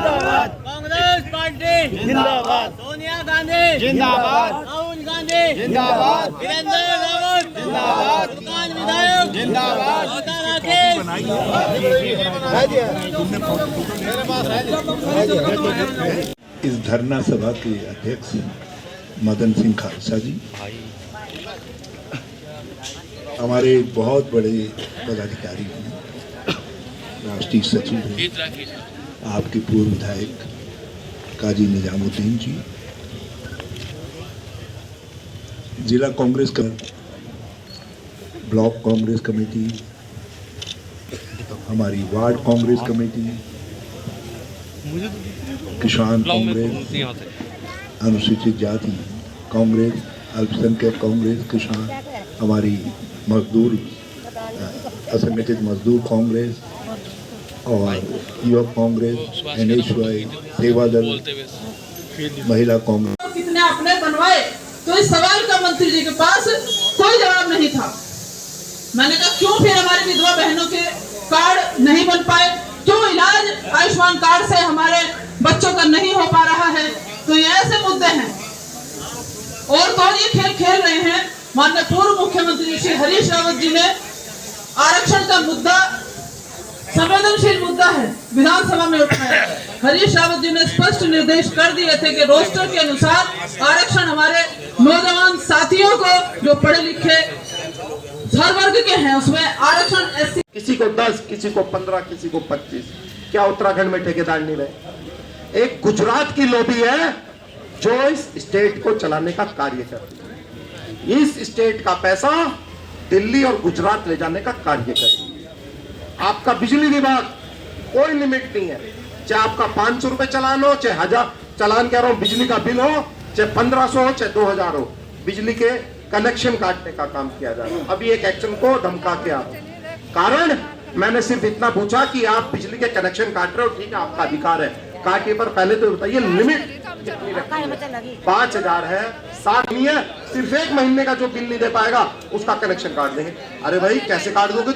जिंदाबाद। कांग्रेस पार्टी जिंदाबाद। सोनिया गांधी जिंदाबाद। राहुल गांधी जिंदाबाद। वीरेंद्र रावत जिंदाबाद। दुकान विधायक जिंदाबाद। ममता राकेश इस धरना सभा के अध्यक्ष मदन सिंह खालसा जी, हमारे बहुत बड़े पदाधिकारी हैं, राष्ट्रीय सचिव हैं, आपके पूर्व विधायक काजी निजामुद्दीन जी, जिला कांग्रेस ब्लॉक कांग्रेस कमेटी, हमारी वार्ड कांग्रेस कमेटी, किसान कांग्रेस, अनुसूचित जाति कांग्रेस, अल्पसंख्यक कांग्रेस, किसान, हमारी मजदूर असंगठित मजदूर कांग्रेस और युवक कांग्रेस, NSY, सेवा दल, महिला कांग्रेस। कितने अपने बनवाए, तो इस सवाल का मंत्री जी के पास कोई जवाब नहीं था। मैंने कहा क्यों फिर हमारी विधवा बहनों के कार्ड नहीं बन पाए, क्यों इलाज आयुष्मान कार्ड से हमारे बच्चों का नहीं हो पा रहा है। तो ये ऐसे मुद्दे हैं और तो ये खेल खेल रहे हैं। माननीय पूर्व मुख्यमंत्री श्री हरीश रावत जी ने आरक्षण का मुद्दा संवेदनशील मुद्दा है विधानसभा में उठाया। हरीश रावत जी ने स्पष्ट निर्देश कर दिए थे कि रोस्टर के अनुसार आरक्षण हमारे नौजवान साथियों को जो पढ़े लिखे हर वर्ग के हैं उसमें आरक्षण SC किसी को 10, किसी को 15, किसी को 25। क्या उत्तराखंड में ठेकेदार नहीं रहे? एक गुजरात की लॉबी है जो इस स्टेट को चलाने का कार्य करती है। इस स्टेट का पैसा दिल्ली और गुजरात ले जाने का कार्य करती है। आपका बिजली विभाग कोई लिमिट नहीं है, चाहे आपका 500 रुपए चलान हो, चाहे 1000 चलान कह रहा हूं, बिजली का बिल हो, चाहे 1500 हो, चाहे 2000 हो, बिजली के कनेक्शन काटने का काम किया जा रहा है। अभी एक एक्शन को धमका के आप कारण मैंने सिर्फ इतना पूछा कि आप बिजली के कनेक्शन काट रहे हो, ठीक है, आपका अधिकार है, काटिए, पर पहले तो बताइए लिमिट कितनी रखी है? 5000 है, 7 नहीं है, सिर्फ 1 महीने का जो बिल नहीं दे पाएगा उसका कनेक्शन काट देंगे। अरे भाई कैसे काट दोगे?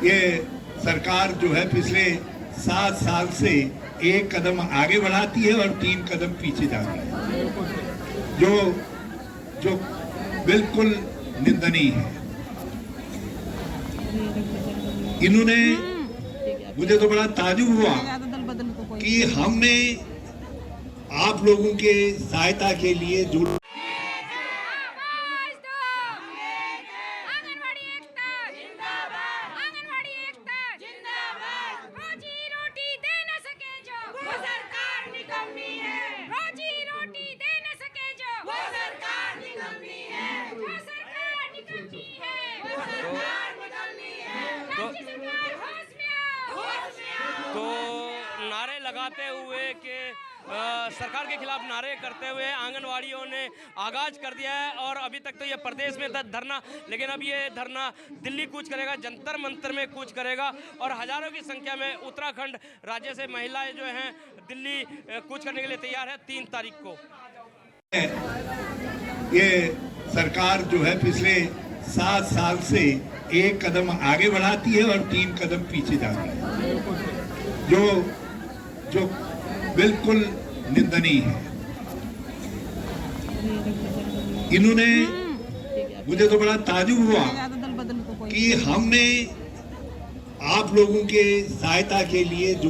ये सरकार जो है पिछले 7 साल से एक कदम आगे बढ़ाती है और 3 कदम पीछे जाती है, जो बिल्कुल निंदनीय है। इन्होंने, मुझे तो बड़ा ताज्जुब हुआ कि हमने आप लोगों के सहायता के लिए जो तो नारे लगाते हुए कि सरकार के खिलाफ नारे करते हुए आंगनवाड़ियों ने आगाज कर दिया है। और अभी तक तो ये प्रदेश में था धरना, लेकिन अब ये धरना दिल्ली कूच करेगा, जंतर मंतर में कूच करेगा और हजारों की संख्या में उत्तराखंड राज्य से महिलाएं जो हैं दिल्ली कूच करने के लिए तैयार है 3 तारीख को। ये सरकार जो है पिछले 7 साल से एक कदम आगे बढ़ाती है और 3 कदम पीछे जाती है, जो बिल्कुल निंदनीय है। इन्होंने, मुझे तो बड़ा ताज्जुब हुआ कि हमने आप लोगों के सहायता के लिए जो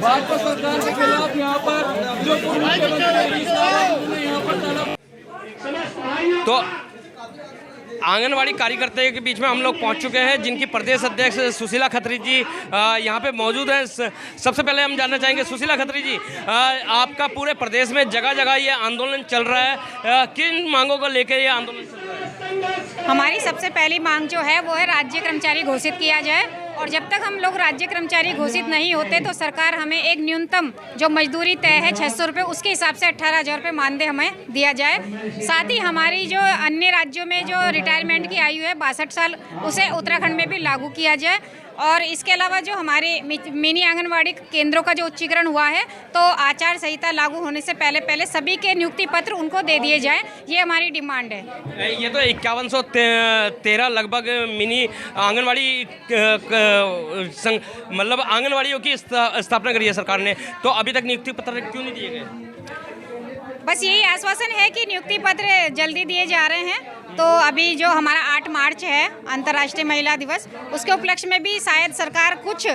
भाजपा सरकार के खिलाफ यहाँ पर जो तो आंगनवाड़ी कार्यकर्ता के बीच में हम लोग पहुंच चुके हैं, जिनकी प्रदेश अध्यक्ष सुशीला खत्री जी यहाँ पे मौजूद हैं। सबसे पहले हम जानना चाहेंगे सुशीला खत्री जी, आपका पूरे प्रदेश में जगह जगह ये आंदोलन चल रहा है, किन मांगों को लेकर ये आंदोलन चल रहा है? हमारी सबसे पहली मांग जो है वो है राज्य कर्मचारी घोषित किया जाए, और जब तक हम लोग राज्य कर्मचारी घोषित नहीं होते तो सरकार हमें एक न्यूनतम जो मजदूरी तय है 600 रुपये, उसके हिसाब से 18,000 रुपये मानदेय हमें दिया जाए। साथ ही हमारी जो अन्य राज्यों में जो रिटायरमेंट की आयु है 62 साल, उसे उत्तराखंड में भी लागू किया जाए। और इसके अलावा जो हमारे मिनी आंगनवाड़ी केंद्रों का जो उच्चीकरण हुआ है, तो आचार संहिता लागू होने से पहले सभी के नियुक्ति पत्र उनको दे दिए जाएं, ये हमारी डिमांड है। ये तो 5113 लगभग मिनी आंगनवाड़ी मतलब आंगनवाड़ियों की स्थापना करी है सरकार ने, तो अभी तक नियुक्ति पत्र क्यों नहीं दिए गए? बस यही आश्वासन है कि नियुक्ति पत्र जल्दी दिए जा रहे हैं। तो अभी जो हमारा 8 मार्च है अंतर्राष्ट्रीय महिला दिवस, उसके उपलक्ष्य में भी शायद सरकार कुछ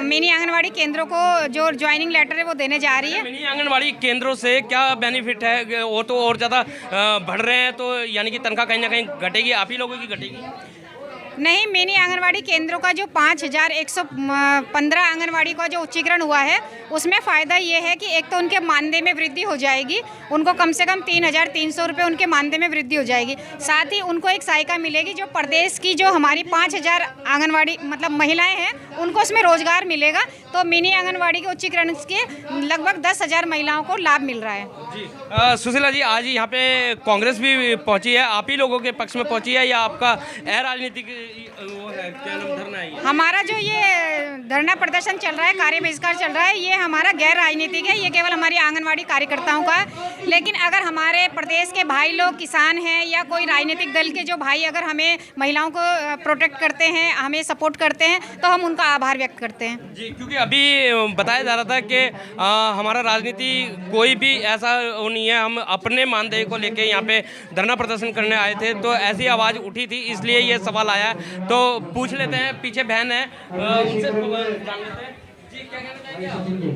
मिनी आंगनवाड़ी केंद्रों को जो ज्वाइनिंग लेटर है वो देने जा रही है। मिनी आंगनवाड़ी केंद्रों से क्या बेनिफिट है? वो तो और ज़्यादा बढ़ रहे हैं, तो यानी कि तनख्वाह कहीं ना कहीं घटेगी, आप ही लोगों की घटेगी? नहीं, मिनी आंगनवाड़ी केंद्रों का जो 5115 आंगनवाड़ी का जो उच्चीकरण हुआ है, उसमें फ़ायदा ये है कि एक तो उनके मानदेय में वृद्धि हो जाएगी, उनको कम से कम 3300 रुपये उनके मानदेय में वृद्धि हो जाएगी। साथ ही उनको एक सहायता मिलेगी, जो प्रदेश की जो हमारी 5000 आंगनवाड़ी मतलब महिलाएं हैं, उनको उसमें रोजगार मिलेगा। तो मिनी आंगनवाड़ी के उच्चीकरण के लगभग 10,000 महिलाओं को लाभ मिल रहा है। जी सुशीला जी, आज यहाँ पे कांग्रेस भी पहुँची है, आप ही लोगों के पक्ष में पहुँची है या आपका राजनीतिक वो है, क्या नाम, धरना है? हमारा जो ये धरना प्रदर्शन चल रहा है, कार्य बहिष्कार चल रहा है, ये हमारा गैर राजनीतिक है, ये केवल हमारी आंगनवाड़ी कार्यकर्ताओं का है। लेकिन अगर हमारे प्रदेश के भाई लोग किसान हैं या कोई राजनीतिक दल के जो भाई अगर हमें महिलाओं को प्रोटेक्ट करते हैं, हमें सपोर्ट करते हैं, तो हम उनका आभार व्यक्त करते हैं। जी, क्योंकि अभी बताया जा रहा था कि हमारा राजनीति कोई भी ऐसा वो नहीं है, हम अपने मानदेय को लेके यहाँ पे धरना प्रदर्शन करने आए थे, तो ऐसी आवाज़ उठी थी, इसलिए ये सवाल आया। तो पूछ लेते हैं, पीछे बहन है, उनसे जान लेते हैं। जी, क्या कहना चाहेंगे?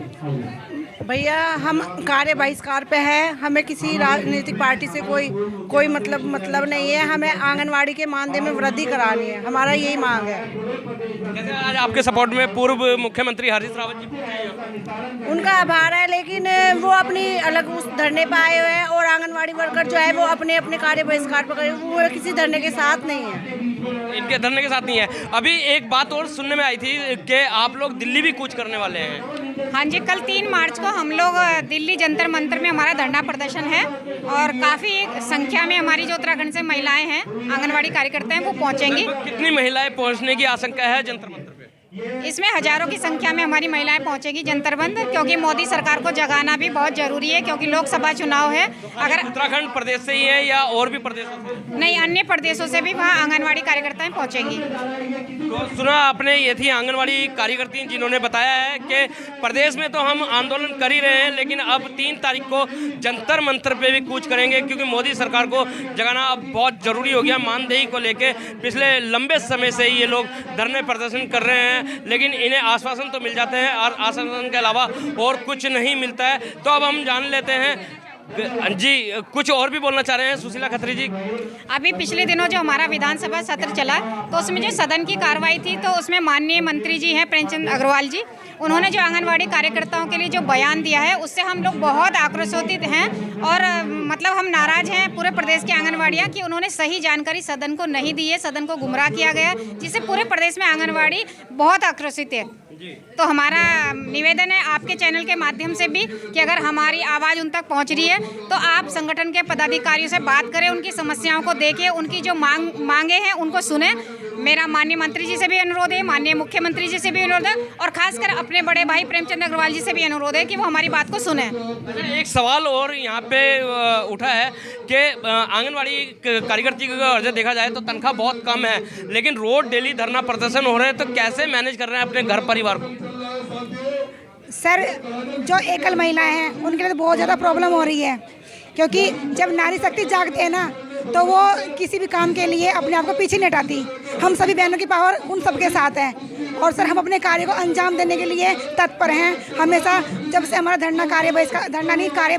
भैया, हम कार्य बहिष्कार पे है, हमें किसी राजनीतिक पार्टी से कोई मतलब नहीं है, हमें आंगनवाड़ी के मानदेय में वृद्धि करानी है, हमारा यही मांग है। जैसे आज आपके सपोर्ट में पूर्व मुख्यमंत्री हरीश रावत जी पहुंचे हैं। उनका आभार है, लेकिन वो अपनी अलग उस धरने पर आए हुए हैं और आंगनवाड़ी वर्कर जो है वो अपने कार्य बहिष्कार पर करे, वो किसी धरने के साथ नहीं है, इनके धरने के साथ नहीं है। अभी एक बात और सुनने में आई थी कि आप लोग दिल्ली भी कूच करने वाले हैं। हाँ जी, कल 3 मार्च को हम लोग दिल्ली जंतर मंतर में हमारा धरना प्रदर्शन है, और काफ़ी संख्या में हमारी जो उत्तराखंड से महिलाएं हैं, आंगनवाड़ी कार्यकर्ता हैं, वो पहुंचेंगी। कितनी महिलाएं पहुंचने की आशंका है जंतर मंतर पे? इसमें हजारों की संख्या में हमारी महिलाएं पहुंचेगी जंतर मंतर, क्योंकि मोदी सरकार को जगाना भी बहुत जरूरी है, क्योंकि लोकसभा चुनाव है। अगर उत्तराखंड प्रदेश से ही है या और भी प्रदेशों से? नहीं, अन्य प्रदेशों से भी वहाँ आंगनवाड़ी कार्यकर्ताएं पहुंचेंगी। तो सुना आपने, ये थी आंगनवाड़ी कार्यकर्ती जिन्होंने बताया है कि प्रदेश में तो हम आंदोलन कर ही रहे हैं, लेकिन अब 3 तारीख को जंतर मंतर पे भी कूच करेंगे, क्योंकि मोदी सरकार को जगाना अब बहुत ज़रूरी हो गया। मानदेय को लेके पिछले लंबे समय से ये लोग धरने प्रदर्शन कर रहे हैं, लेकिन इन्हें आश्वासन तो मिल जाते हैं और आश्वासन के अलावा और कुछ नहीं मिलता है। तो अब हम जान लेते हैं जी, कुछ और भी बोलना चाह रहे हैं सुशीला खत्री जी? अभी पिछले दिनों जो हमारा विधानसभा सत्र चला, तो उसमें जो सदन की कार्रवाई थी, तो उसमें माननीय मंत्री जी हैं प्रेमचंद अग्रवाल जी, उन्होंने जो आंगनवाड़ी कार्यकर्ताओं के लिए जो बयान दिया है, उससे हम लोग बहुत आक्रोशित हैं, और मतलब हम नाराज हैं पूरे प्रदेश की आंगनवाड़ियाँ कि उन्होंने सही जानकारी सदन को नहीं दी है, सदन को गुमराह किया गया, जिससे पूरे प्रदेश में आंगनवाड़ी बहुत आक्रोशित है। तो हमारा निवेदन है आपके चैनल के माध्यम से भी कि अगर हमारी आवाज़ उन तक पहुंच रही है, तो आप संगठन के पदाधिकारियों से बात करें, उनकी समस्याओं को देखें, उनकी जो मांगे हैं उनको सुने। मेरा माननीय मंत्री जी से भी अनुरोध है, माननीय मुख्यमंत्री जी से भी अनुरोध है, और खासकर अपने बड़े भाई प्रेमचंद अग्रवाल जी से भी अनुरोध है कि वो हमारी बात को सुने। एक सवाल और यहाँ पे उठा है कि आंगनवाड़ी कार्यकर्ती का अगर देखा जाए तो तनख्वाह बहुत कम है, लेकिन रोज डेली धरना प्रदर्शन हो रहे हैं, तो कैसे मैनेज कर रहे हैं अपने घर परिवार को? सर, जो एकल महिलाएं हैं उनके लिए तो बहुत ज़्यादा प्रॉब्लम हो रही है, क्योंकि जब नारी शक्ति जागती है ना, तो वो किसी भी काम के लिए अपने आप को पीछे नहीं हटाती। हम सभी बहनों की पावर उन सबके साथ है, और सर हम अपने कार्य को अंजाम देने के लिए तत्पर हैं हमेशा। जब से हमारा कार्य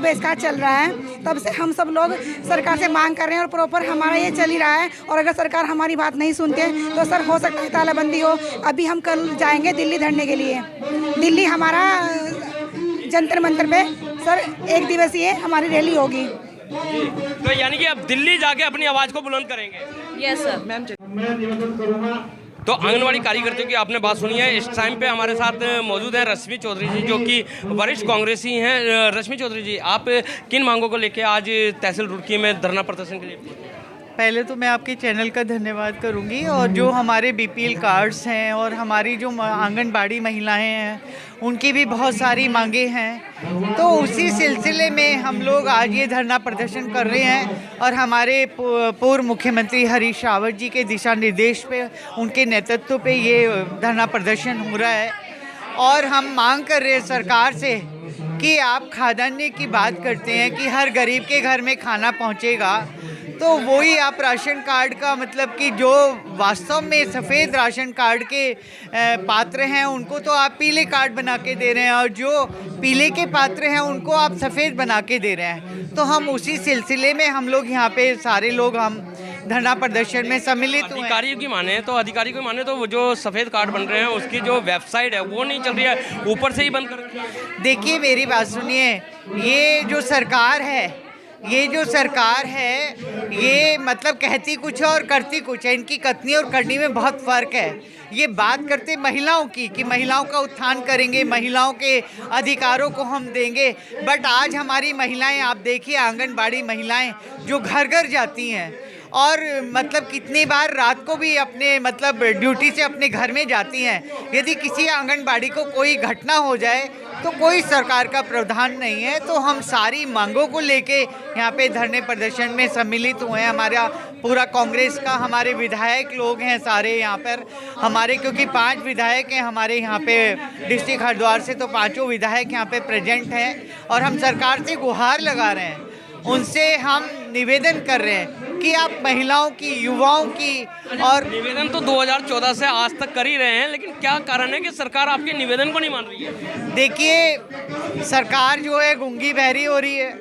बहिष्कार चल रहा है, तब से हम सब लोग सरकार से मांग कर रहे हैं, और प्रॉपर हमारा ये चल ही रहा है। और अगर सरकार हमारी बात नहीं सुनते तो सर हो सकता है तालाबंदी हो। अभी हम कल जाएंगे दिल्ली धरने के लिए। दिल्ली हमारा जंतर मंतर पे सर 1 दिवसीय हमारी रैली होगी। तो यानी कि अब दिल्ली जाके अपनी आवाज़ को बुलंद करेंगे? Yes sir. मैं निवेदन करूंगा। तो आंगनवाड़ी कार्यकर्तियों की आपने बात सुनी है। इस टाइम पे हमारे साथ मौजूद हैं रश्मि चौधरी जी, जो कि वरिष्ठ कांग्रेसी हैं। रश्मि चौधरी जी, आप किन मांगों को लेकर आज तहसील रुड़की में धरना प्रदर्शन के लिए? पहले तो मैं आपके चैनल का धन्यवाद करूंगी और जो हमारे बीपीएल कार्ड्स हैं और हमारी जो आंगनबाड़ी महिलाएं हैं उनकी भी बहुत सारी मांगे हैं, तो उसी सिलसिले में हम लोग आज ये धरना प्रदर्शन कर रहे हैं और हमारे पूर्व मुख्यमंत्री हरीश रावत जी के दिशा निर्देश पे, उनके नेतृत्व पे ये धरना प्रदर्शन हो रहा है। और हम मांग कर रहे हैं सरकार से कि आप खाद्यान्न की बात करते हैं कि हर गरीब के घर में खाना पहुंचेगा, तो वही आप राशन कार्ड का मतलब कि जो वास्तव में सफ़ेद राशन कार्ड के पात्र हैं उनको तो आप पीले कार्ड बना के दे रहे हैं और जो पीले के पात्र हैं उनको आप सफ़ेद बना के दे रहे हैं। तो हम उसी सिलसिले में हम लोग यहाँ पे सारे लोग हम धरना प्रदर्शन में सम्मिलित हुए। अधिकारियों की माने तो वो जो सफ़ेद कार्ड बन रहे हैं उसकी जो वेबसाइट है वो नहीं चल रही है, ऊपर से ही बंद कर। देखिए मेरी बात सुनिए, ये जो सरकार है ये मतलब कहती कुछ है और करती कुछ है। इनकी कथनी और करनी में बहुत फ़र्क है। ये बात करते महिलाओं की कि महिलाओं का उत्थान करेंगे, महिलाओं के अधिकारों को हम देंगे, बट आज हमारी महिलाएं आप देखिए, आंगनबाड़ी महिलाएं जो घर घर जाती हैं और मतलब कितनी बार रात को भी अपने मतलब ड्यूटी से अपने घर में जाती हैं। यदि किसी आंगनबाड़ी को कोई घटना हो जाए तो कोई सरकार का प्रावधान नहीं है। तो हम सारी मांगों को लेके यहाँ पे धरने प्रदर्शन में सम्मिलित हुए हैं। हमारा पूरा कांग्रेस का, हमारे विधायक लोग हैं सारे यहाँ पर हमारे, क्योंकि 5 विधायक हैं हमारे यहाँ पे डिस्ट्रिक्ट हरिद्वार से, तो 5 विधायक यहाँ पे प्रेजेंट हैं और हम सरकार से गुहार लगा रहे हैं, उनसे हम निवेदन कर रहे हैं कि आप महिलाओं की, युवाओं की, और निवेदन तो 2014 से आज तक कर ही रहे हैं, लेकिन क्या कारण है कि सरकार आपके निवेदन को नहीं मान रही है? देखिए सरकार जो है गूंगी बहरी हो रही है,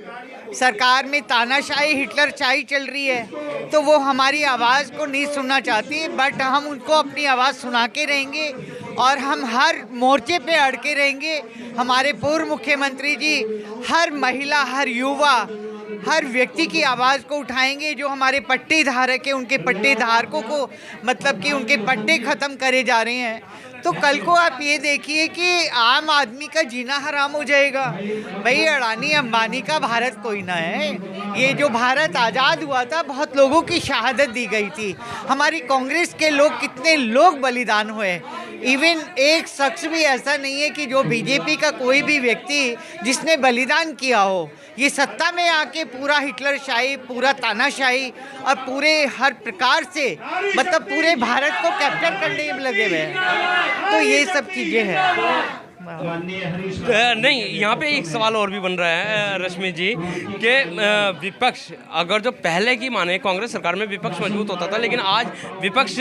सरकार में तानाशाही हिटलरशाही चल रही है, तो वो हमारी आवाज़ को नहीं सुनना चाहती, बट हम उनको अपनी आवाज़ सुना के रहेंगे और हम हर मोर्चे पे अड़ के रहेंगे। हमारे पूर्व मुख्यमंत्री जी हर महिला, हर युवा, हर व्यक्ति की आवाज़ को उठाएंगे। जो हमारे पट्टे धारक हैं उनके पट्टे धारकों को मतलब कि उनके पट्टे ख़त्म करे जा रहे हैं, तो कल को आप ये देखिए कि आम आदमी का जीना हराम हो जाएगा। भाई अडानी अंबानी का भारत कोई ना है। ये जो भारत आज़ाद हुआ था बहुत लोगों की शहादत दी गई थी। हमारी कांग्रेस के लोग, कितने लोग बलिदान हुए। इवन एक शख्स भी ऐसा नहीं है कि जो बीजेपी का कोई भी व्यक्ति जिसने बलिदान किया हो। ये सत्ता में आके पूरा हिटलरशाही, पूरा तानाशाही और पूरे हर प्रकार से मतलब पूरे भारत को कैप्चर करने में लगे हुए हैं। तो ये सब चीज़ें हैं। नहीं, यहाँ पे एक सवाल और भी बन रहा है रश्मि जी कि विपक्ष अगर जो पहले की माने कांग्रेस सरकार में विपक्ष मजबूत होता था, लेकिन आज विपक्ष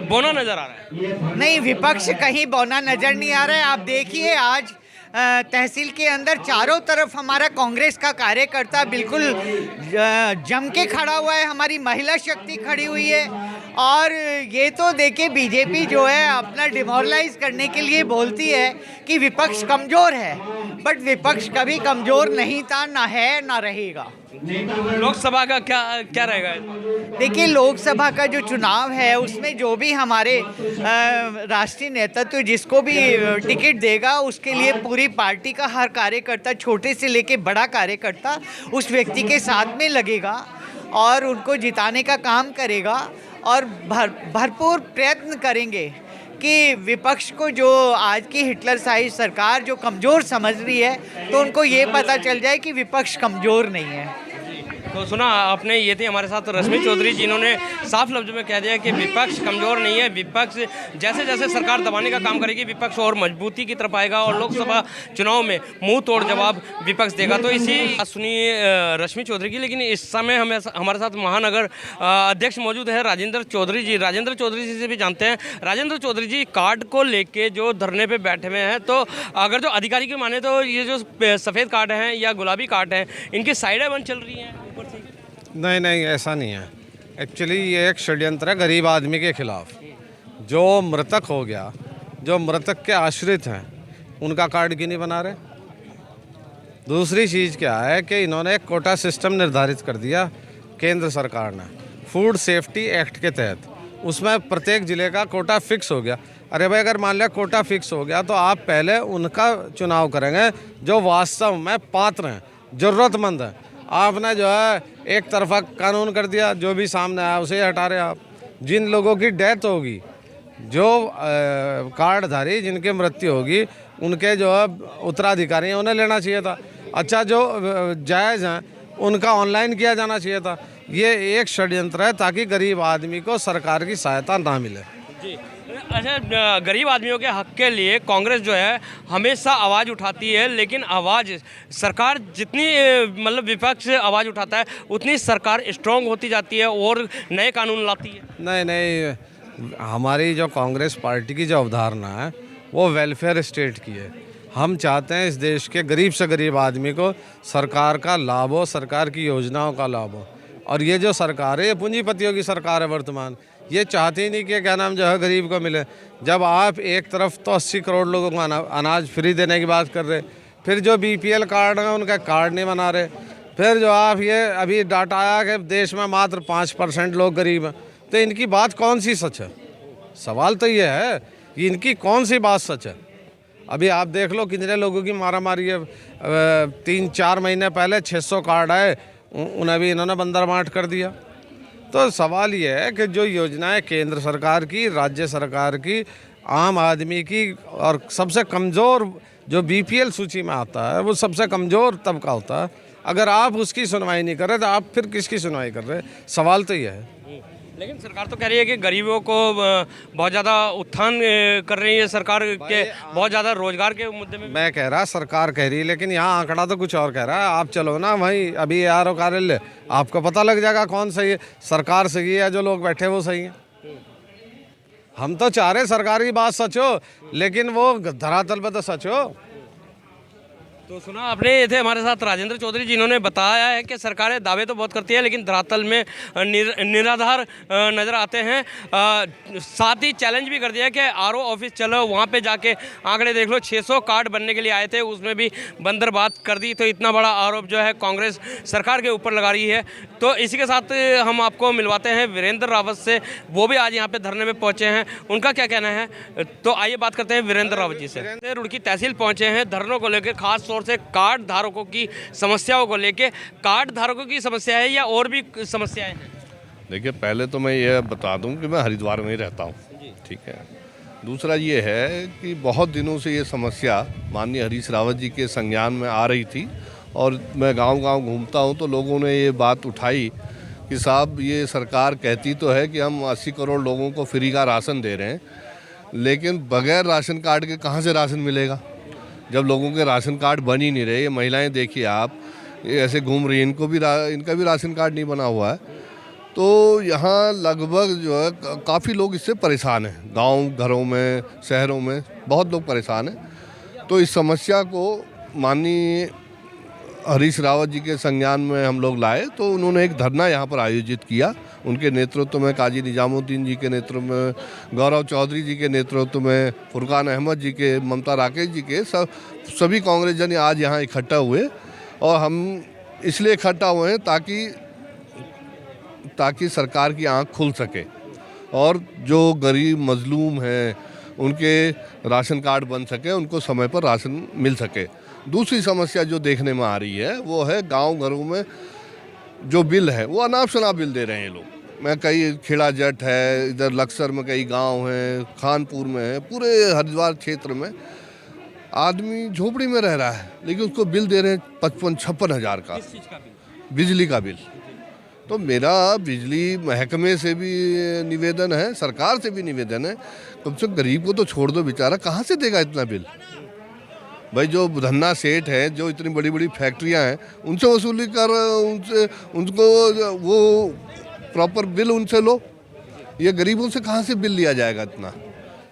बौना नज़र आ रहा है। नहीं, विपक्ष कहीं बौना नज़र नहीं आ रहा है। आप देखिए आज तहसील के अंदर चारों तरफ हमारा कांग्रेस का कार्यकर्ता बिल्कुल जम के खड़ा हुआ है, हमारी महिला शक्ति खड़ी हुई है। और ये तो देखिए बीजेपी जो है अपना डिमोरलाइज करने के लिए बोलती है कि विपक्ष कमज़ोर है, बट विपक्ष कभी कमज़ोर नहीं था, ना है ना रहेगा। लोकसभा का क्या रहेगा? देखिए लोकसभा का जो चुनाव है उसमें जो भी हमारे राष्ट्रीय नेतृत्व जिसको भी टिकट देगा उसके लिए पूरी पार्टी का हर कार्यकर्ता, छोटे से लेके बड़ा कार्यकर्ता उस व्यक्ति के साथ में लगेगा और उनको जिताने का काम करेगा और भरपूर प्रयत्न करेंगे कि विपक्ष को, जो आज की हिटलरशाही सरकार जो कमज़ोर समझ रही है, तो उनको ये पता चल जाए कि विपक्ष कमज़ोर नहीं है। तो सुना आपने, ये थी हमारे साथ रश्मि चौधरी जिन्होंने साफ लफ्ज़ों में कह दिया कि विपक्ष कमज़ोर नहीं है। विपक्ष जैसे जैसे सरकार दबाने का काम करेगी विपक्ष और मजबूती की तरफ आएगा और लोकसभा चुनाव में मुंह तोड़ जवाब विपक्ष देगा। तो इसी सुनिए रश्मि चौधरी की। लेकिन इस समय हमारे साथ महानगर अध्यक्ष मौजूद है राजेंद्र चौधरी जी। राजेंद्र चौधरी जी से भी जानते हैं। राजेंद्र चौधरी जी, कार्ड को लेके जो धरने पे बैठे हुए हैं, तो अगर जो अधिकारी की माने तो ये जो सफ़ेद कार्ड हैं या गुलाबी कार्ड हैं, इनकी साइडें बंद चल रही हैं ऊपर से? नहीं, ऐसा नहीं है। एक्चुअली ये एक षड्यंत्र है गरीब आदमी के खिलाफ। जो मृतक हो गया, जो मृतक के आश्रित हैं, उनका कार्ड क्यों नहीं बना रहे? दूसरी चीज़ क्या है कि इन्होंने एक कोटा सिस्टम निर्धारित कर दिया केंद्र सरकार ने फूड सेफ्टी एक्ट के तहत। उसमें प्रत्येक ज़िले का कोटा फिक्स हो गया। अरे भाई, अगर मान लिया कोटा फिक्स हो गया तो आप पहले उनका चुनाव करेंगे जो वास्तव में पात्र हैं, ज़रूरतमंद हैं। आपने जो है एक तरफा कानून कर दिया, जो भी सामने आया उसे हटा रहे आप। जिन लोगों की डेथ होगी, जो कार्डधारी जिनकी मृत्यु होगी, उनके जो है उत्तराधिकारी हैं उन्हें लेना चाहिए था। अच्छा, जो जायज़ हैं उनका ऑनलाइन किया जाना चाहिए था। ये एक षड्यंत्र है ताकि गरीब आदमी को सरकार की सहायता ना मिले। जी, अच्छा, गरीब आदमियों के हक के लिए कांग्रेस जो है हमेशा आवाज़ उठाती है, लेकिन आवाज़ सरकार जितनी मतलब विपक्ष आवाज़ उठाता है उतनी सरकार स्ट्रांग होती जाती है और नए कानून लाती है। नहीं, हमारी जो कांग्रेस पार्टी की जो अवधारणा है वो वेलफेयर स्टेट की है। हम चाहते हैं इस देश के गरीब से गरीब आदमी को सरकार का लाभ हो, सरकार की योजनाओं का लाभ हो। और ये जो सरकार है ये पूंजीपतियों की सरकार है वर्तमान, ये चाहती ही नहीं कि क्या नाम जो है गरीब को मिले। जब आप एक तरफ तो 80 करोड़ लोगों को अनाज फ्री देने की बात कर रहे, फिर जो BPL कार्ड हैं उनका कार्ड नहीं बना रहे, फिर जो आप ये अभी डाटा आया कि देश में मात्र 5% लोग गरीब हैं, तो इनकी बात कौन सी सच है? सवाल तो ये है कि इनकी कौन सी बात सच है। अभी आप देख लो कितने लोगों की मारामारी है। 3-4 महीने पहले 600 कार्ड आए, उन्हें भी इन्होंने बंदरबांट कर दिया। तो सवाल ये है कि जो योजनाएं केंद्र सरकार की, राज्य सरकार की, आम आदमी की और सबसे कमज़ोर जो BPL सूची में आता है वो सबसे कमज़ोर तबका होता है, अगर आप उसकी सुनवाई नहीं कर रहे तो आप फिर किसकी सुनवाई कर रहे? सवाल तो ये है। लेकिन सरकार तो कह रही है कि गरीबों को बहुत ज़्यादा उत्थान कर रही है सरकार के, बहुत ज़्यादा रोजगार के मुद्दे में। मैं कह रहा सरकार कह रही है, लेकिन यहाँ आंकड़ा तो कुछ और कह रहा है। आप चलो ना वहीं अभी ARO कार्यालय, आपको पता लग जाएगा कौन सही है, सरकार सही है या जो लोग बैठे वो सही है। हम तो चाह रहे सरकार की बात सच हो, लेकिन वो धरातल पर तो सच हो। तो सुना आपने, ये थे हमारे साथ राजेंद्र चौधरी, जिन्होंने बताया है कि सरकारें दावे तो बहुत करती है लेकिन धरातल में निराधार नज़र आते हैं। साथ ही चैलेंज भी कर दिया कि RO ऑफिस चलो, वहाँ पे जाके आंकड़े देख लो। 600 कार्ड बनने के लिए आए थे, उसमें भी बंदरबात कर दी। तो इतना बड़ा आरोप जो है कांग्रेस सरकार के ऊपर लगा रही है। तो इसी के साथ हम आपको मिलवाते हैं वीरेंद्र रावत से, वो भी आज यहाँ पे धरने में पहुँचे हैं, उनका क्या कहना है। तो आइए बात करते हैं वीरेंद्र रावत जी से। रुड़की तहसील पहुँचे हैं धरनों को लेकर, खास से कार्ड धारकों की समस्याओं को लेके। कार्ड धारकों की समस्या है या और भी समस्याएं हैं? देखिए, पहले तो मैं ये बता दूं कि मैं हरिद्वार में ही रहता हूं, ठीक है। दूसरा ये है कि बहुत दिनों से ये समस्या माननीय हरीश रावत जी के संज्ञान में आ रही थी और मैं गांव-गांव घूमता हूं तो लोगों ने ये बात उठाई कि साहब, ये सरकार कहती तो है कि हम 80 करोड़ लोगों को फ्री का राशन दे रहे हैं, लेकिन बगैर राशन कार्ड के कहाँ से राशन मिलेगा जब लोगों के राशन कार्ड बन ही नहीं रहे। ये महिलाएं देखिए आप, ये ऐसे घूम रही हैं, इनका भी राशन कार्ड नहीं बना हुआ है। तो यहाँ लगभग जो है काफ़ी लोग इससे परेशान हैं, गांव घरों में, शहरों में बहुत लोग परेशान हैं। तो इस समस्या को माननीय हरीश रावत जी के संज्ञान में हम लोग लाए, तो उन्होंने एक धरना यहाँ पर आयोजित किया। उनके नेतृत्व में काजी निजामुद्दीन जी के नेतृत्व में, गौरव चौधरी जी के नेतृत्व में, फुरकान अहमद जी के, ममता राकेश जी के, सभी कांग्रेस जन आज यहाँ इकट्ठा हुए। और हम इसलिए इकट्ठा हुए हैं ताकि सरकार की आंख खुल सके और जो गरीब मजलूम हैं उनके राशन कार्ड बन सके, उनको समय पर राशन मिल सके। दूसरी समस्या जो देखने में आ रही है वो है गांव घरों में जो बिल है वो अनाप शनाप बिल दे रहे हैं लोग। मैं कई खेड़ा जट है, इधर लक्सर में कई गांव हैं, खानपुर में है, पूरे हरिद्वार क्षेत्र में आदमी झोपड़ी में रह रहा है लेकिन उसको बिल दे रहे हैं 55-56 हज़ार का, बिजली का बिल। तो मेरा बिजली महकमे से भी निवेदन है, सरकार से भी निवेदन है, कम से कम गरीब को तो छोड़ दो, बेचारा कहाँ से देगा इतना बिल। भाई जो धन्ना सेठ है, जो इतनी बड़ी बड़ी फैक्ट्रियां हैं, उनसे वसूली कर, उनको वो प्रॉपर बिल उनसे लो। ये गरीबों से कहाँ से बिल लिया जाएगा इतना,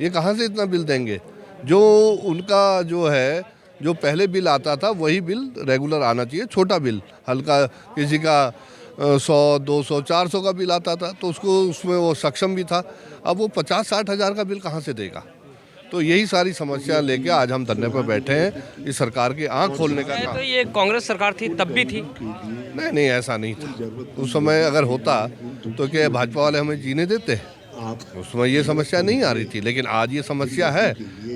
ये कहाँ से इतना बिल देंगे। जो उनका जो है, जो पहले बिल आता था वही बिल रेगुलर आना चाहिए। छोटा बिल, हल्का किसी का 100, 200, 400 का बिल आता था तो उसमें वो सक्षम भी था। अब वो 50-60 हज़ार का बिल कहाँ से देगा। तो यही सारी समस्या लेके आज हम धरने पर बैठे हैं, इस सरकार की आंख खोलने का काम। तो ये कांग्रेस सरकार थी तब भी थी? नहीं, ऐसा नहीं था। उस समय अगर होता तो क्या भाजपा वाले हमें जीने देते? उस समय ये समस्या नहीं आ रही थी, लेकिन आज ये समस्या है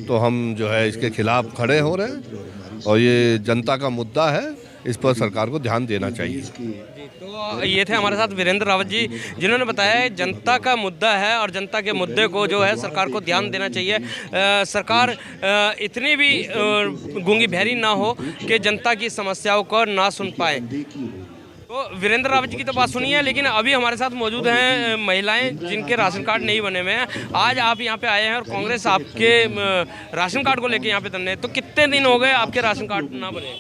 तो हम जो है इसके खिलाफ खड़े हो रहे हैं और ये जनता का मुद्दा है। इस पर सरकार को ध्यान देना चाहिए। तो ये थे हमारे साथ वीरेंद्र रावत जी, जिन्होंने बताया है जनता का मुद्दा है और जनता के मुद्दे को जो है सरकार को ध्यान देना चाहिए। सरकार इतनी भी गूंगी बहरी ना हो कि जनता की समस्याओं को ना सुन पाए। तो वीरेंद्र रावत जी की तो बात सुनी है, लेकिन अभी हमारे साथ मौजूद हैं महिलाएं जिनके राशन कार्ड नहीं बने हुए हैं। आज आप यहाँ पे आए हैं और कांग्रेस आपके राशन कार्ड को लेके यहाँ पे धरने, तो कितने दिन हो गए आपके राशन कार्ड ना बने?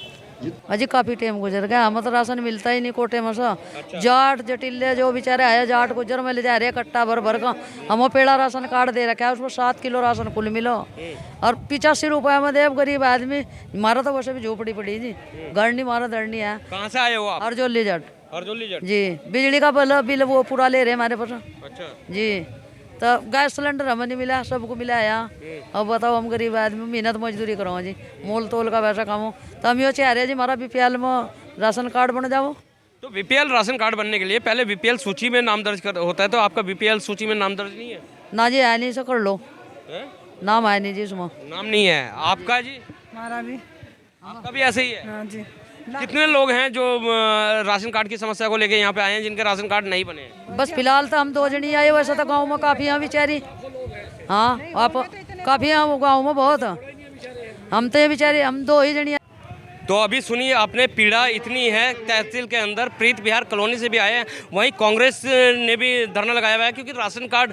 अजी काफ़ी टाइम गुजर गया, हमें तो राशन मिलता ही नहीं कोटे में सा। जाट जटिले जो बेचारे आए जाट गुजर में ले जा रहे कट्टा भर भर का, हमें पेड़ा राशन कार्ड दे रखा है, उसमें 7 किलो राशन कुल मिलो और 85 रुपये में देव गरीब आदमी। मारा तो वैसे भी झोपड़ी पड़ी जी, घर नहीं मारा दर नहीं है। कहाँ से आए हो आप? हरजोली जट। हरजोली जट जी, बिजली का बिल वो पूरा ले रहे हमारे पास। अच्छा जी, तो गैस सिलेंडर हमें नहीं मिला, सबको मिला है यहाँ। अब बताओ हम गरीब आदमी मेहनत मजदूरी करो जी, मोल तोल का वैसा काम हो, तो हम ये चाह रहे जी हमारा बीपीएल में राशन कार्ड बन जाओ। तो बीपीएल राशन कार्ड बनने के लिए पहले बीपीएल सूची में नाम दर्ज होता है, तो आपका बीपीएल सूची में नाम दर्ज नहीं है? ना जी, है नहीं, से कर लो है? नाम है नहीं जी इसमें। नाम नहीं है आपका जी? हमारा भी। आपका भी ऐसे ही है? हाँ जी। कितने लोग हैं जो राशन कार्ड की समस्या को लेके यहाँ पे आए हैं जिनके राशन कार्ड नहीं बने हैं? बस फिलहाल तो हम 2 जनी आए, वैसे तो गाँव में काफ़ी हैं बेचारी। हाँ, आप काफ़ी हैं गाँव में बहुत, हम तो ये बेचारे हम 2 ही जनी। तो अभी सुनिए आपने, पीड़ा इतनी है तहसील के अंदर, प्रीत विहार कॉलोनी से भी आए हैं, वहीं कांग्रेस ने भी धरना लगाया हुआ है क्योंकि राशन कार्ड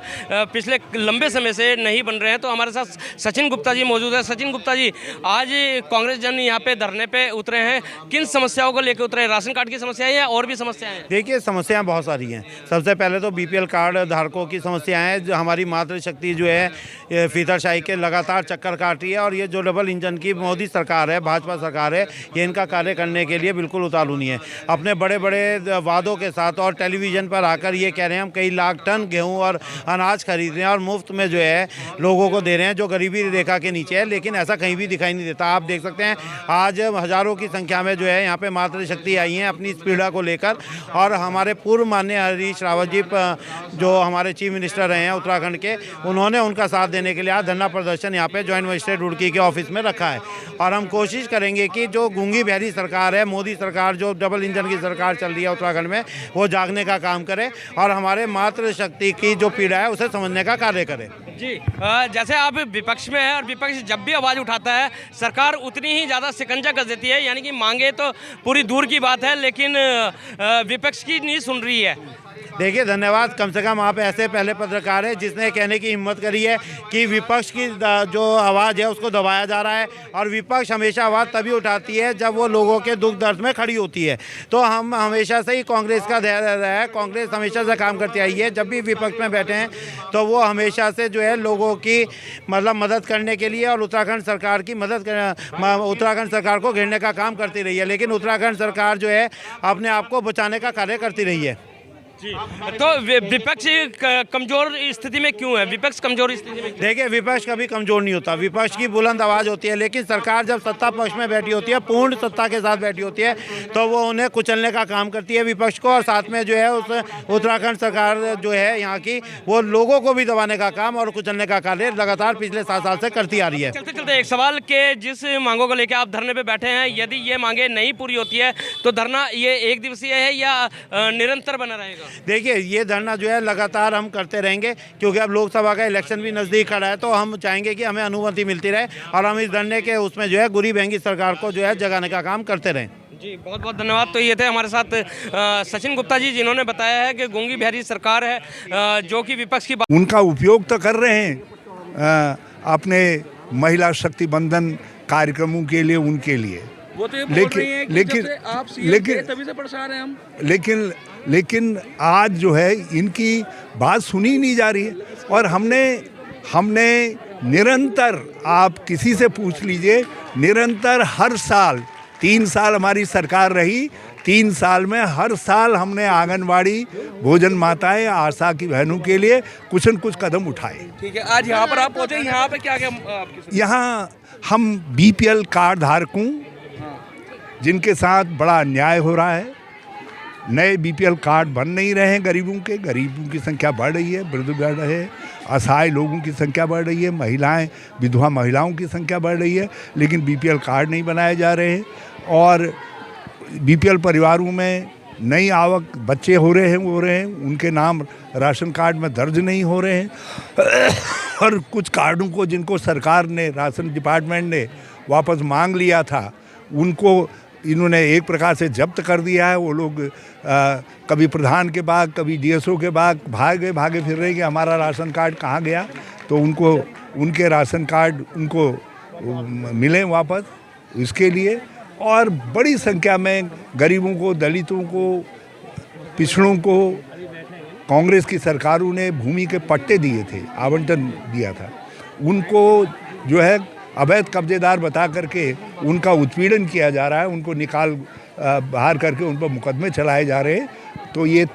पिछले लंबे समय से नहीं बन रहे हैं। तो हमारे साथ सचिन गुप्ता जी मौजूद है। सचिन गुप्ता जी, आज कांग्रेस जन यहाँ पे धरने पे उतरे हैं, किन समस्याओं को लेकर उतरे हैं? राशन कार्ड की समस्याएं या और भी समस्याएं हैं? देखिए, समस्याएं बहुत सारी हैं। सबसे पहले तो बीपीएल कार्ड धारकों की समस्याएं हैं। जो हमारी मातृशक्ति जो है फीतरशाही के लगातार चक्कर काट रही है, और ये जो डबल इंजन की मोदी सरकार है, भाजपा सरकार है, ये इनका कार्य करने के लिए बिल्कुल उतारू नहीं है। अपने बड़े बड़े वादों के साथ और टेलीविज़न पर आकर ये कह रहे हैं हम कई लाख टन गेहूं और अनाज खरीद रहे हैं और मुफ्त में जो है लोगों को दे रहे हैं जो गरीबी रेखा के नीचे है, लेकिन ऐसा कहीं भी दिखाई नहीं देता। आप देख सकते हैं आज हज़ारों की संख्या में जो है यहाँ पे मातृशक्ति आई हैं अपनी इस पीड़ा को लेकर, और हमारे पूर्व माननीय हरीश रावत जी जो हमारे चीफ मिनिस्टर रहे हैं उत्तराखंड के, उन्होंने उनका साथ देने के लिए आज धरना प्रदर्शन यहाँ पे जॉइंट मजिस्ट्रेट रुड़की के ऑफिस में रखा है। और हम कोशिश करेंगे कि जो गूंगी बहरी सरकार है, मोदी सरकार जो डबल इंजन की सरकार चल रही है उत्तराखंड में, वो जागने का काम करे और हमारे मातृशक्ति की जो पीड़ा है उसे समझने का कार्य करे। जी, जैसे आप विपक्ष में है और विपक्ष जब भी आवाज़ उठाता है सरकार उतनी ही ज़्यादा शिकंजा कस देती है, यानी कि मांगे तो पूरी दूर की बात है लेकिन विपक्ष की नहीं सुन रही है। देखिए, धन्यवाद, कम से कम आप ऐसे पहले पत्रकार हैं जिसने कहने की हिम्मत करी है कि विपक्ष की जो आवाज़ है उसको दबाया जा रहा है, और विपक्ष हमेशा आवाज़ तभी उठाती है जब वो लोगों के दुख दर्द में खड़ी होती है। तो हम हमेशा से ही कांग्रेस का धैर्य रहा है, कांग्रेस हमेशा से काम करती आई है। जब भी विपक्ष में बैठे हैं तो वो हमेशा से जो है लोगों की मतलब मदद करने के लिए और उत्तराखंड सरकार की उत्तराखंड सरकार को घेरने का काम करती रही है, लेकिन उत्तराखंड सरकार जो है अपने आप को बचाने का कार्य करती रही है। जी, तो विपक्ष कमजोर स्थिति में क्यों है? विपक्ष कमजोर स्थिति में? देखिए, विपक्ष कभी कमजोर नहीं होता, विपक्ष की बुलंद आवाज़ होती है, लेकिन सरकार जब सत्ता पक्ष में बैठी होती है, पूर्ण सत्ता के साथ बैठी होती है, तो वो उन्हें कुचलने का काम करती है विपक्ष को, और साथ में जो है उस उत्तराखंड सरकार जो है यहाँ की, वो लोगों को भी दबाने का काम और कुचलने का कार्य लगातार पिछले 7 साल से करती आ रही है। चलते चलते एक सवाल के जिस मांगों को लेकर आप धरने पे बैठे हैं, यदि ये मांगे नहीं पूरी होती है तो धरना ये 1 दिवसीय है या निरंतर बना रहेगा? देखिए, ये धरना जो है लगातार हम करते रहेंगे, क्योंकि अब लोकसभा का इलेक्शन भी नज़दीक खड़ा है, तो हम चाहेंगे कि हमें अनुमति मिलती रहे और हम इस धरने के उसमें जो है गुरी बहंगी सरकार को जो है जगाने का काम करते रहें। जी, बहुत बहुत धन्यवाद। तो ये थे हमारे साथ सचिन गुप्ता जी, जिन्होंने बताया है कि गूंगी बहरी सरकार है जो कि विपक्ष की उनका उपयोग तो कर रहे हैं अपने महिला शक्ति बंधन कार्यक्रमों के लिए, उनके लिए, वो तो ये बोल रही हैं कि जब से आप सीएम तभी से परेशान हैं हम। लेकिन आज जो है इनकी बात सुनी नहीं जा रही है, और हमने निरंतर, आप किसी से पूछ लीजिए, निरंतर हर साल 3 साल हमारी सरकार रही, 3 साल में हर साल हमने आंगनवाड़ी भोजन माताएं आशा की बहनों के लिए कुछ न कुछ कदम उठाए। ठीक है, आज यहाँ पर आप पहुँचे, यहाँ पे क्या यहाँ हम बीपीएल कार्ड धारकों जिनके साथ बड़ा अन्याय हो रहा है, नए बीपीएल कार्ड बन नहीं रहे हैं गरीबों की संख्या बढ़ रही है, वृद्ध बढ़ रहे हैं, असहाय लोगों की संख्या बढ़ रही है, महिलाएं, विधवा महिलाओं की संख्या बढ़ रही है, लेकिन बीपीएल कार्ड नहीं बनाए जा रहे हैं। और बीपीएल परिवारों में नई आवक बच्चे हो रहे हैं उनके नाम राशन कार्ड में दर्ज नहीं हो रहे हैं और कुछ कार्डों को जिनको सरकार ने राशन डिपार्टमेंट ने वापस मांग लिया था उनको इन्होंने एक प्रकार से जब्त कर दिया है। वो लोग कभी प्रधान के बाद कभी डीएसओ के बाद भागे फिर रहे कि हमारा राशन कार्ड कहाँ गया, तो उनको उनके राशन कार्ड उनको मिले वापस इसके लिए। और बड़ी संख्या में गरीबों को, दलितों को, पिछड़ों को कांग्रेस की सरकारों ने भूमि के पट्टे दिए थे, आवंटन दिया था, उनको जो है अवैध कब्जेदार बता करके उनका उत्पीड़न किया जा रहा है, उनको निकाल बाहर करके उन पर मुकदमे चलाए जा रहे हैं। तो ये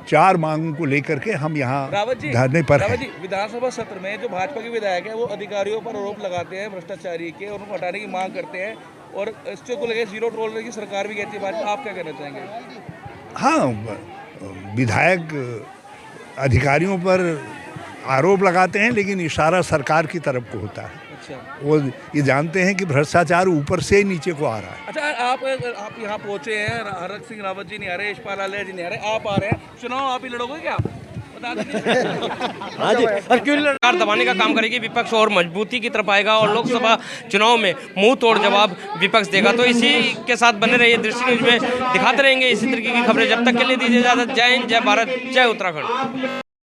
4 मांगों को लेकर के हम यहाँ धरने पर हैं। विधानसभा सत्र में जो भाजपा के विधायक है वो अधिकारियों पर आरोप लगाते हैं भ्रष्टाचारी के और उनको हटाने की मांग करते हैं और इससे को लेकर जीरो टॉलरेंस की सरकार भी कहती है भाजपा, आप क्या कहना चाहेंगे? हाँ, विधायक अधिकारियों पर आरोप लगाते हैं लेकिन इशारा सरकार की तरफ को होता है। वो ये जानते हैं कि भ्रष्टाचार ऊपर से नीचे को आ रहा है। अच्छा, आप यहाँ पहुँचे हैं, हरक सिंह रावत जी नहीं आ रहे, यशपाल आर्या जी नहीं आ रहे, आप आ रहे हैं, चुनाव आप ही लड़ोगे क्या? हाँ जी, और क्यों सरकार दबाने का काम करेगी, विपक्ष और मजबूती की तरफ आएगा और लोकसभा चुनाव में मुंह तोड़ जवाब विपक्ष देगा। तो इसी के साथ बने रहिए, दृष्टि न्यूज में दिखाते रहेंगे इसी तरीके की खबरें। जब तक के लिए दीजिए इजाजत। जय हिंद, जय भारत, जय उत्तराखंड।